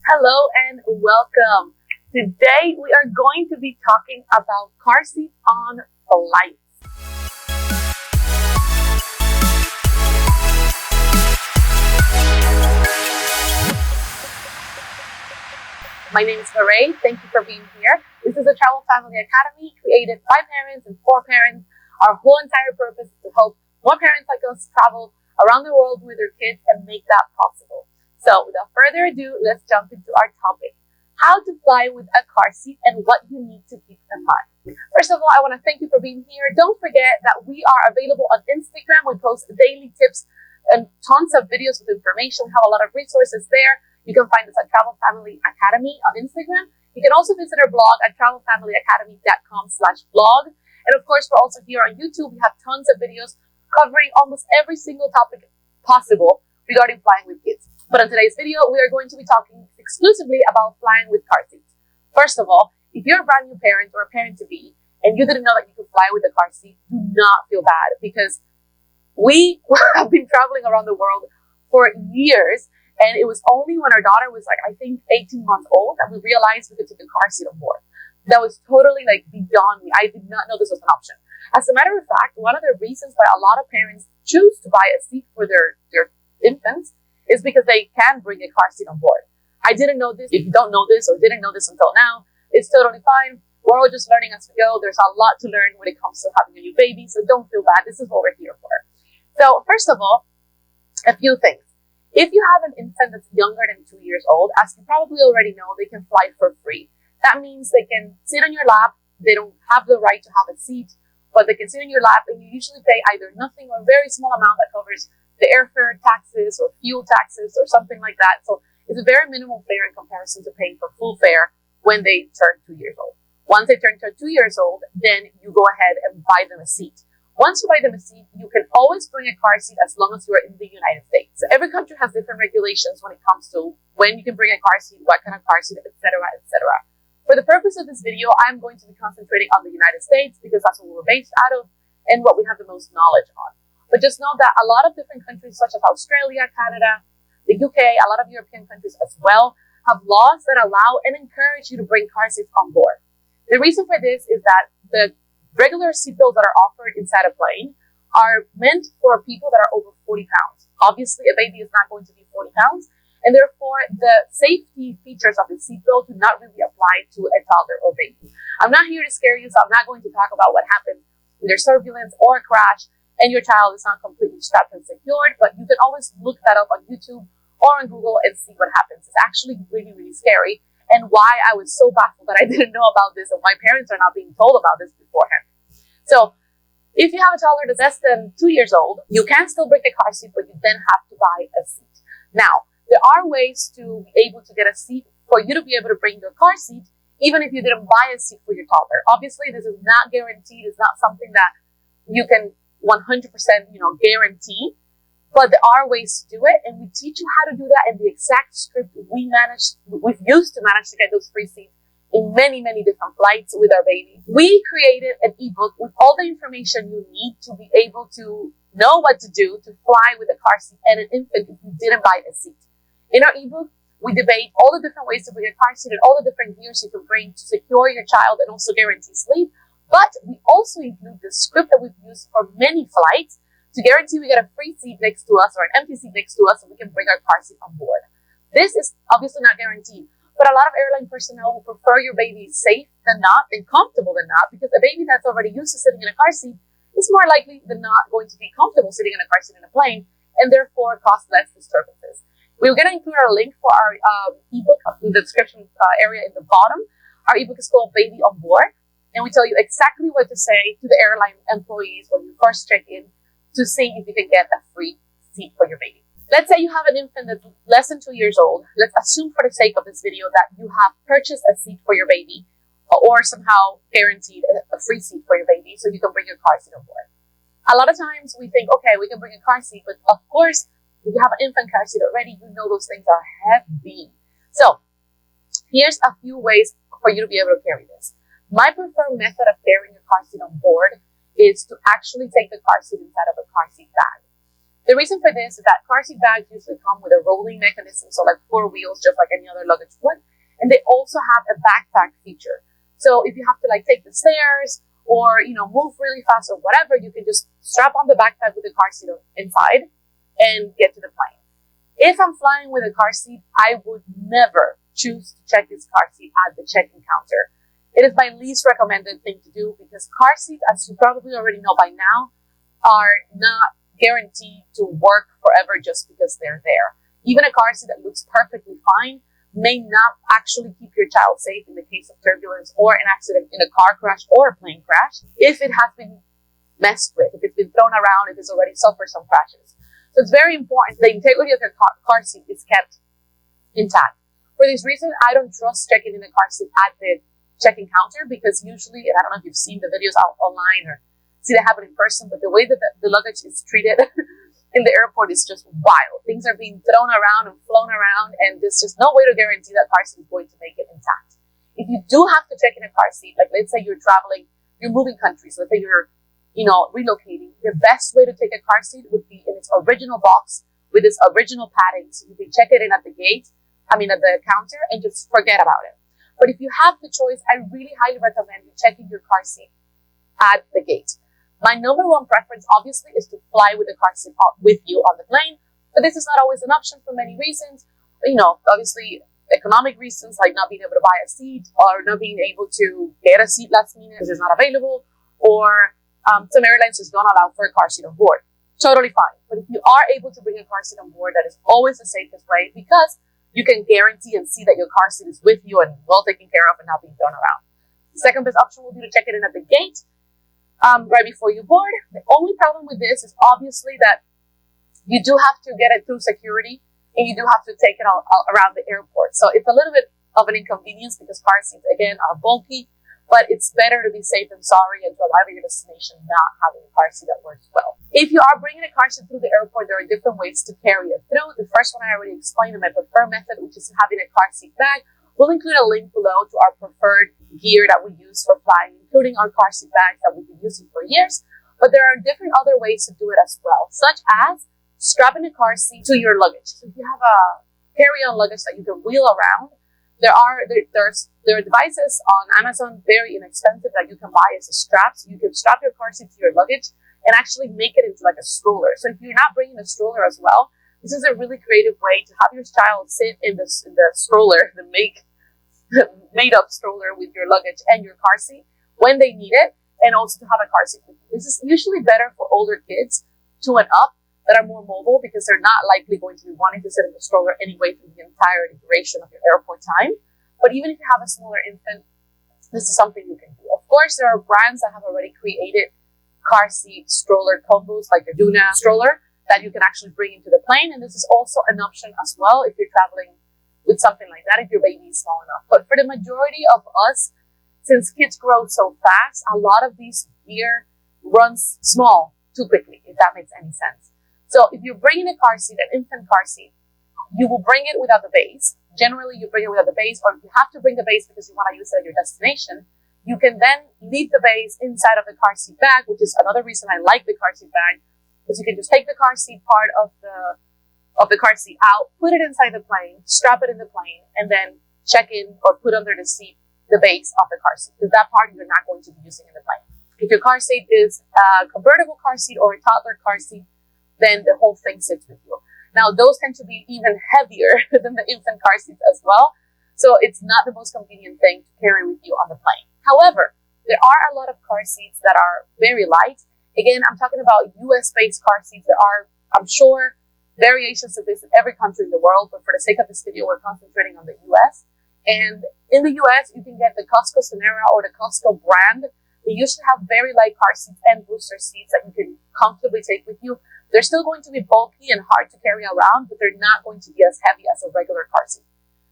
Hello and welcome. Today we are going to be talking about car seats on flights. My name is Hooray. Thank you for being here. This is a Travel Family Academy created by parents and for parents. Our whole entire purpose is to help more parents like us travel around the world with their kids and make that possible. So without further ado, let's jump into our topic. How to fly with a car seat and what you need to keep in mind. First of all, I want to thank you for being here. Don't forget that we are available on Instagram. We post daily tips and tons of videos with information. We have a lot of resources there. You can find us at Travel Family Academy on Instagram. You can also visit our blog at travelfamilyacademy.com/blog. And of course, we're also here on YouTube. We have tons of videos covering almost every single topic possible regarding flying with kids. But in today's video, we are going to be talking exclusively about flying with car seats. First of all, if you're a brand new parent or a parent-to-be and you didn't know that you could fly with a car seat, do not feel bad because we have been traveling around the world for years. And it was only when our daughter was I think 18 months old that we realized we could take a car seat on board. That was totally beyond me. I did not know this was an option. As a matter of fact, one of the reasons why a lot of parents choose to buy a seat for their infants is because they can bring a car seat on board. I didn't know this. If you don't know this or didn't know this until now, it's totally fine. We're all just learning as we go. There's a lot to learn when it comes to having a new baby, so don't feel bad. This is what we're here for. So first of all, a few things. If you have an infant that's younger than 2 years old, as you probably already know, they can fly for free. That means they can sit on your lap. They don't have the right to have a seat, but they can sit on your lap, and you usually pay either nothing or a very small amount that covers the airfare taxes or fuel taxes or something like that. So it's a very minimal fare in comparison to paying for full fare when they turn 2 years old. Once they turn to 2 years old, then you go ahead and buy them a seat. Once you buy them a seat, you can always bring a car seat as long as you are in the United States. So every country has different regulations when it comes to when you can bring a car seat, what kind of car seat, etc., etc. For the purpose of this video, I'm going to be concentrating on the United States because that's what we're based out of and what we have the most knowledge on. But just know that a lot of different countries, such as Australia, Canada, the UK, a lot of European countries as well, have laws that allow and encourage you to bring car seats on board. The reason for this is that the regular seatbelts that are offered inside a plane are meant for people that are over 40 pounds. Obviously, a baby is not going to be 40 pounds, and therefore the safety features of the seatbelt do not really apply to a toddler or baby. I'm not here to scare you, so I'm not going to talk about what happens when there's turbulence or a crash and your child is not completely strapped and secured, but you can always look that up on YouTube or on Google and see what happens. It's actually really, really scary, and why I was so baffled that I didn't know about this and why parents are not being told about this beforehand. So if you have a toddler that's less than 2 years old, you can still bring a car seat, but you then have to buy a seat. Now, there are ways to be able to get a seat for you to be able to bring your car seat, even if you didn't buy a seat for your toddler. Obviously, this is not guaranteed. It's not something that you can 100%, guarantee. But there are ways to do it, and we teach you how to do that in the exact script we've used to manage to get those free seats in many, many different flights with our baby. We created an ebook with all the information you need to be able to know what to do to fly with a car seat and an infant if you didn't buy a seat. In our ebook, we debate all the different ways to bring a car seat and all the different gears you can bring to secure your child and also guarantee sleep. But we also include the script that we've used for many flights to guarantee we get a free seat next to us or an empty seat next to us so we can bring our car seat on board. This is obviously not guaranteed, but a lot of airline personnel will prefer your baby safe than not and comfortable than not, because a baby that's already used to sitting in a car seat is more likely than not going to be comfortable sitting in a car seat in a plane and therefore cause less disturbances. We're going to include our link for our ebook in the description area in the bottom. Our ebook is called Baby on Board, and we tell you exactly what to say to the airline employees when you first check in to see if you can get a free seat for your baby. Let's say you have an infant that's less than 2 years old. Let's assume for the sake of this video that you have purchased a seat for your baby or somehow guaranteed a free seat for your baby so you can bring your car seat on board. A lot of times we think, okay, we can bring a car seat, but of course, if you have an infant car seat already, you know those things are heavy. So here's a few ways for you to be able to carry this. My preferred method of carrying your car seat on board is to actually take the car seat inside of a car seat bag. The reason for this is that car seat bags usually come with a rolling mechanism, so like 4 wheels, just like any other luggage would. And they also have a backpack feature. So if you have to like take the stairs or, move really fast or whatever, you can just strap on the backpack with the car seat inside and get to the plane. If I'm flying with a car seat, I would never choose to check this car seat at the check-in counter. It is my least recommended thing to do because car seats, as you probably already know by now, are not guaranteed to work forever just because they're there. Even a car seat that looks perfectly fine may not actually keep your child safe in the case of turbulence or an accident in a car crash or a plane crash if it has been messed with, if it's been thrown around, if it's already suffered some crashes. So it's very important the integrity of your car seat is kept intact. For this reason, I don't trust checking in the car seat at the check-in counter because usually, and I don't know if you've seen the videos out online or see that happen in person, but the way that the luggage is treated in the airport is just wild. Things are being thrown around and flown around, and there's just no way to guarantee that car seat is going to make it intact. If you do have to check in a car seat, like let's say you're traveling, you're moving countries, let's say you're, relocating, the best way to take a car seat would be in its original box with its original padding. So you can check it in at the counter and just forget about it. But if you have the choice, I really highly recommend you checking your car seat at the gate. My number one preference, obviously, is to fly with the car seat with you on the plane. But this is not always an option for many reasons. Obviously, economic reasons like not being able to buy a seat or not being able to get a seat last minute because it's not available, or some airlines just don't allow for a car seat on board. Totally fine. But if you are able to bring a car seat on board, that is always the safest way because you can guarantee and see that your car seat is with you and well taken care of and not being thrown around. The second best option will be to check it in at the gate right before you board. The only problem with this is obviously that you do have to get it through security and you do have to take it all around the airport. So it's a little bit of an inconvenience because car seats, again, are bulky, but it's better to be safe than sorry and to arrive at your destination not having a car seat that works well. If you are bringing a car seat through the airport, there are different ways to carry it through. The first one I already explained in my preferred method, which is having a car seat bag. We'll include a link below to our preferred gear that we use for flying, including our car seat bags that we've been using for years. But there are different other ways to do it as well, such as strapping a car seat to your luggage. So if you have a carry-on luggage that you can wheel around, there are devices on Amazon, very inexpensive, that you can buy as a strap. So you can strap your car seat to your luggage and actually make it into like a stroller. So if you're not bringing a stroller as well, this is a really creative way to have your child sit in the stroller, the made-up stroller with your luggage and your car seat when they need it, and also to have a car seat with you. This is usually better for older kids 2 and up that are more mobile because they're not likely going to be wanting to sit in the stroller anyway for the entire duration of your airport time. But even if you have a smaller infant, this is something you can do. Of course, there are brands that have already created car seat stroller combos like the Duna stroller that you can actually bring into the plane. And this is also an option as well if you're traveling with something like that, if your baby is small enough. But for the majority of us, since kids grow so fast, a lot of these gear runs small too quickly, if that makes any sense. So if you're bringing a car seat, an infant car seat, you will bring it without the base. Generally, you bring it without the base, or if you have to bring the base because you want to use it at your destination, you can then leave the base inside of the car seat bag, which is another reason I like the car seat bag, because you can just take the car seat part of the car seat out, put it inside the plane, strap it in the plane, and then check in or put under the seat the base of the car seat, because that part you're not going to be using in the plane. If your car seat is a convertible car seat or a toddler car seat, then the whole thing sits with you. Now, those tend to be even heavier than the infant car seats as well. So it's not the most convenient thing to carry with you on the plane. However, there are a lot of car seats that are very light. Again, I'm talking about US-based car seats. There are, I'm sure, variations of this in every country in the world, but for the sake of this video, we're concentrating on the US. And in the US, you can get the Costco Sonera or the Costco brand. They usually have very light car seats and booster seats that you can comfortably take with you. They're still going to be bulky and hard to carry around, but they're not going to be as heavy as a regular car seat.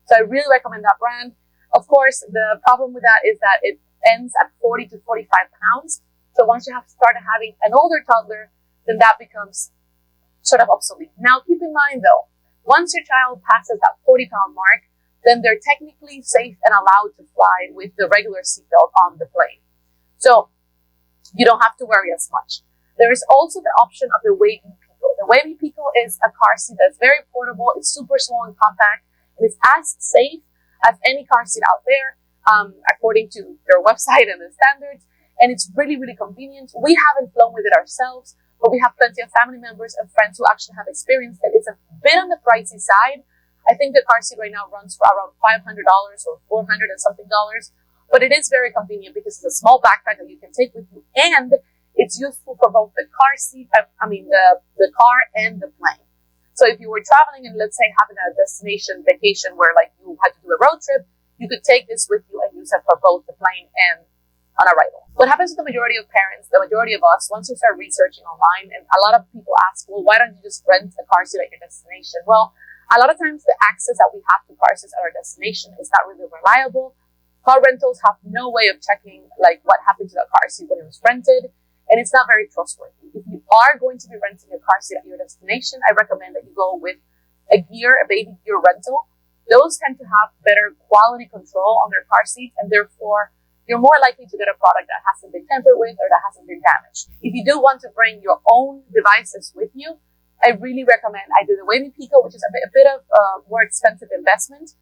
So I really recommend that brand. Of course, the problem with that is that it ends at 40 to 45 pounds. So once you have started having an older toddler, then that becomes sort of obsolete. Now, keep in mind though, once your child passes that 40-pound mark, then they're technically safe and allowed to fly with the regular seatbelt on the plane. So you don't have to worry as much. There is also the option of the waving pillow. The Wavy Pico is a car seat that's very portable. It's super small and compact, and it's as safe as any car seat out there, according to their website and the standards. And it's really, really convenient. We haven't flown with it ourselves, but we have plenty of family members and friends who actually have experienced it. It's a bit on the pricey side. I think the car seat right now runs for around $500 or $400 and something dollars, but it is very convenient because it's a small backpack that you can take with you, and it's useful for both the car seat, the car and the plane. So if you were traveling and let's say having a destination vacation where like you had to do a road trip, you could take this with you and use it for both the plane and on arrival. What happens to the majority of parents, the majority of us, once you start researching online, and a lot of people ask, well, why don't you just rent a car seat at your destination? Well, a lot of times the access that we have to car seats at our destination is not really reliable. Car rentals have no way of checking like what happened to that car seat when it was rented, and it's not very trustworthy. If you are going to be renting a car seat at your destination, I recommend that you go with a baby gear rental. Those tend to have better quality control on their car seats, and therefore you're more likely to get a product that hasn't been tampered with or that hasn't been damaged. If you do want to bring your own devices with you, I really recommend either the Wavy Pico, which is a bit of a more expensive investment,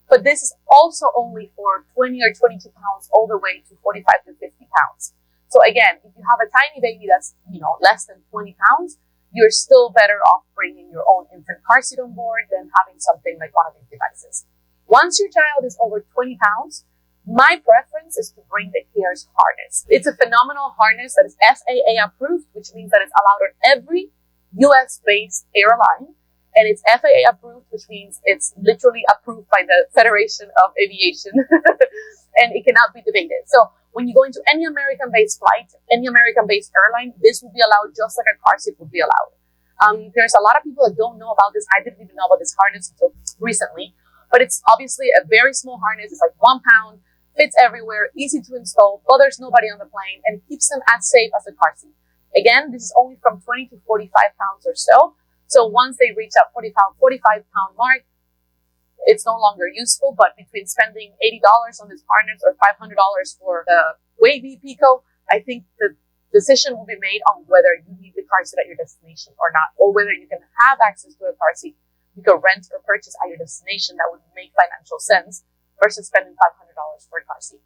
but this is also only for 20 or 22 pounds all the way to 45 to 50 pounds. So again, if you have a tiny baby that's, less than 20 pounds, you're still better off bringing your own infant car seat on board than having something like one of these devices. Once your child is over 20 pounds, my preference is to bring the Cares harness. It's a phenomenal harness that is FAA approved, which means that it's allowed on every US-based airline, and it's FAA approved, which means it's literally approved by the Federation of Aviation, and it cannot be debated. So when you go into any American-based flight, any American-based airline, this will be allowed just like a car seat would be allowed. There's a lot of people that don't know about this. I didn't even know about this harness until recently, but it's obviously a very small harness. It's like 1 pound, fits everywhere, easy to install, bothers nobody on the plane, and keeps them as safe as a car seat. Again, this is only from 20 to 45 pounds or so. So once they reach that 45 pound mark, it's no longer useful. But between spending $80 on this harness or $500 for the Wavy Pico, I think the decision will be made on whether you need the car seat at your destination or not, or whether you can have access to a car seat you can rent or purchase at your destination that would make financial sense versus spending $500 for a car seat.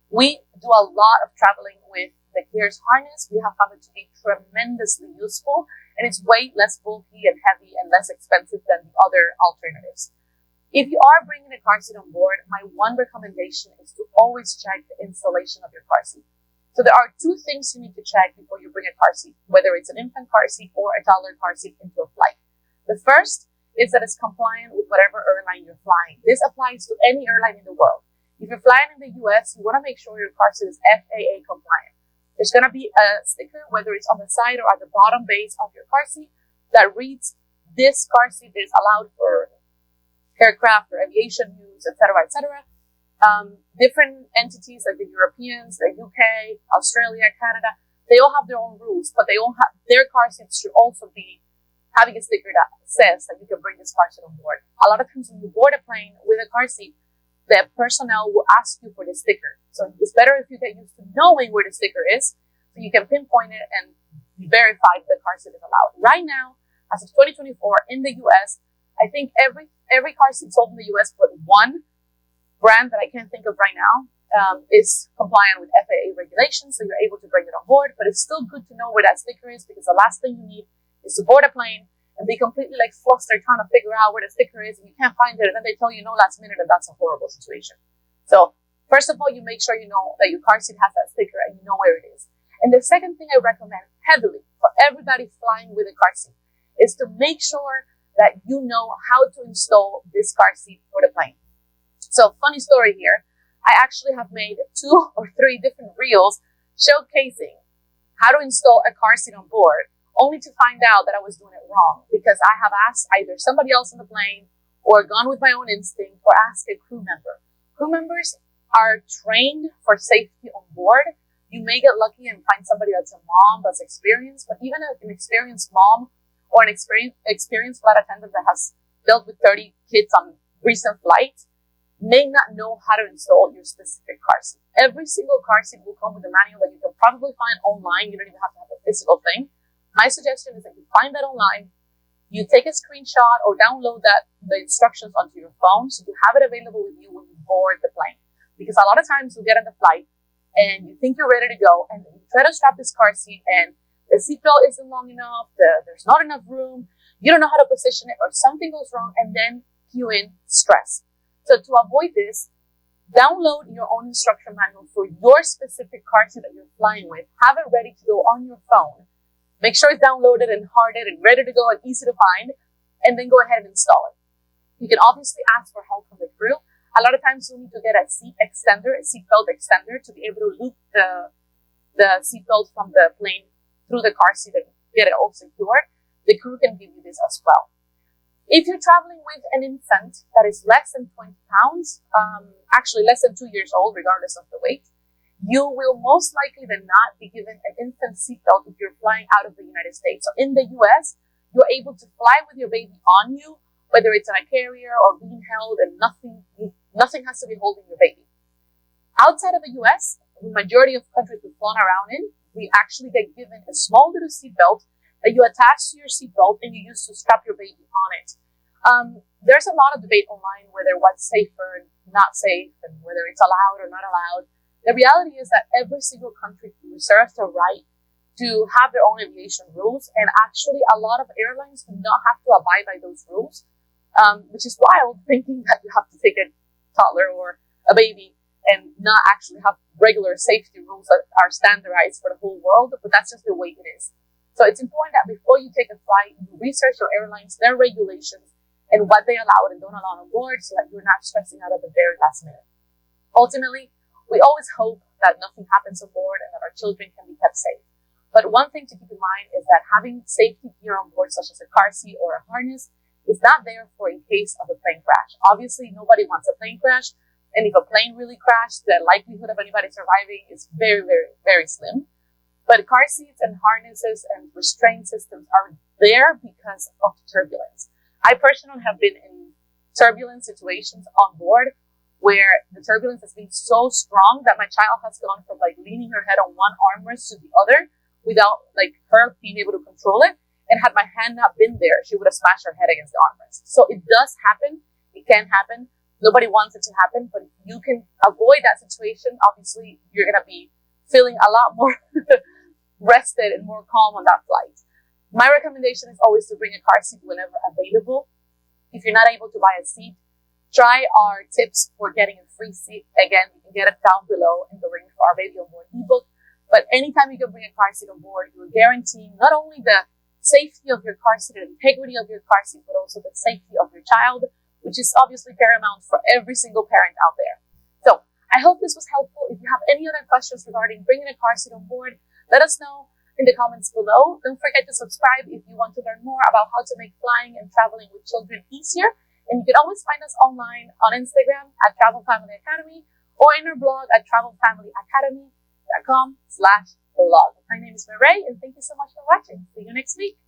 We do a lot of traveling with the Cares harness. We have found it to be tremendously useful, and it's way less bulky and heavy and less expensive than the other alternatives. If you are bringing a car seat on board, my one recommendation is to always check the installation of your car seat. So there are 2 things you need to check before you bring a car seat, whether it's an infant car seat or a toddler car seat into a flight. The first is that it's compliant with whatever airline you're flying. This applies to any airline in the world. If you're flying in the US, you want to make sure your car seat is FAA compliant. There's going to be a sticker, whether it's on the side or at the bottom base of your car seat, that reads, this car seat is allowed for aircraft or aviation use, etc., etc. Different entities like the Europeans, the UK, Australia, Canada, they all have their own rules, but they all have their car seats should also be having a sticker that says that you can bring this car seat on board. A lot of times when you board a plane with a car seat, the personnel will ask you for the sticker. So it's better if you get used to knowing where the sticker is, so you can pinpoint it and verify that the car seat is allowed. Right now, as of 2024 in the US, I think every car seat sold in the US but one brand that I can't think of right now is compliant with FAA regulations, so you're able to bring it on board. But it's still good to know where that sticker is, because the last thing you need is to board a plane and be completely like flustered trying to figure out where the sticker is, and you can't find it, and then they tell you no last minute, and that's a horrible situation. So first of all, you make sure you know that your car seat has that sticker and you know where it is. And the second thing I recommend heavily for everybody flying with a car seat is to make sure that you know how to install this car seat for the plane. So funny story here, I actually have made 2 or 3 different reels showcasing how to install a car seat on board, only to find out that I was doing it wrong, because I have asked either somebody else on the plane or gone with my own instinct or asked a crew member. Crew members are trained for safety on board. You may get lucky and find somebody that's a mom that's experienced, but even an experienced mom or an experienced flight attendant that has dealt with 30 kids on recent flights may not know how to install your specific car seat. Every single car seat will come with a manual that you can probably find online. You don't even have to have a physical thing. My suggestion is that you find that online, you take a screenshot or download the instructions onto your phone so you have it available with you when you board the plane. Because a lot of times you get on the flight and you think you're ready to go and you try to strap this car seat and the seatbelt isn't long enough, there's not enough room, you don't know how to position it, or something goes wrong, and then cue in stress. So to avoid this, download your own instruction manual for your specific car seat that you're flying with. Have it ready to go on your phone. Make sure it's downloaded and hardened and ready to go and easy to find, and then go ahead and install it. You can obviously ask for help from the crew. A lot of times you need to get a seatbelt extender to be able to loop the seatbelt from the plane through the car seat and get it all secured. The crew can give you this as well. If you're traveling with an infant that is less than 20 pounds, actually less than 2 years old, regardless of the weight, you will most likely than not be given an infant seatbelt if you're flying out of the United States. So in the US, you're able to fly with your baby on you, whether it's in a carrier or being held, and nothing has to be holding your baby. Outside of the US, the majority of countries we've flown around in, we actually get given a small little seatbelt that you attach to your seatbelt and you use to strap your baby on it. There's a lot of debate online whether what's safer and not safe and whether it's allowed or not allowed. The reality is that every single country reserves the right to have their own aviation rules, and actually a lot of airlines do not have to abide by those rules, which is wild, thinking that you have to take a toddler or a baby and not actually have regular safety rules that are standardized for the whole world, but that's just the way it is. So it's important that before you take a flight, you research your airlines, their regulations, and what they allow and don't allow on board so that you're not stressing out at the very last minute. Ultimately, we always hope that nothing happens on board and that our children can be kept safe. But one thing to keep in mind is that having safety gear on board, such as a car seat or a harness, is not there for in case of a plane crash. Obviously, nobody wants a plane crash. And if a plane really crashed, the likelihood of anybody surviving is very, very, very slim. But car seats and harnesses and restraint systems are there because of turbulence. I personally have been in turbulent situations on board where the turbulence has been so strong that my child has gone from leaning her head on one armrest to the other without her being able to control it. And had my hand not been there, she would have smashed her head against the armrest. So it does happen. It can happen. Nobody wants it to happen, but if you can avoid that situation, obviously you're going to be feeling a lot more rested and more calm on that flight. My recommendation is always to bring a car seat whenever available. If you're not able to buy a seat, try our tips for getting a free seat. Again, you can get it down below in the Ring for Our Baby on Board ebook. But anytime you can bring a car seat on board, you're guaranteeing not only the safety of your car seat and integrity of your car seat, but also the safety of your child, which is obviously paramount for every single parent out there. So I hope this was helpful. If you have any other questions regarding bringing a car seat on board, let us know in the comments below. Don't forget to subscribe if you want to learn more about how to make flying and traveling with children easier. And you can always find us online on Instagram at Travel Family Academy or in our blog at travelfamilyacademy.com/blog. My name is Mireille, and thank you so much for watching. See you next week.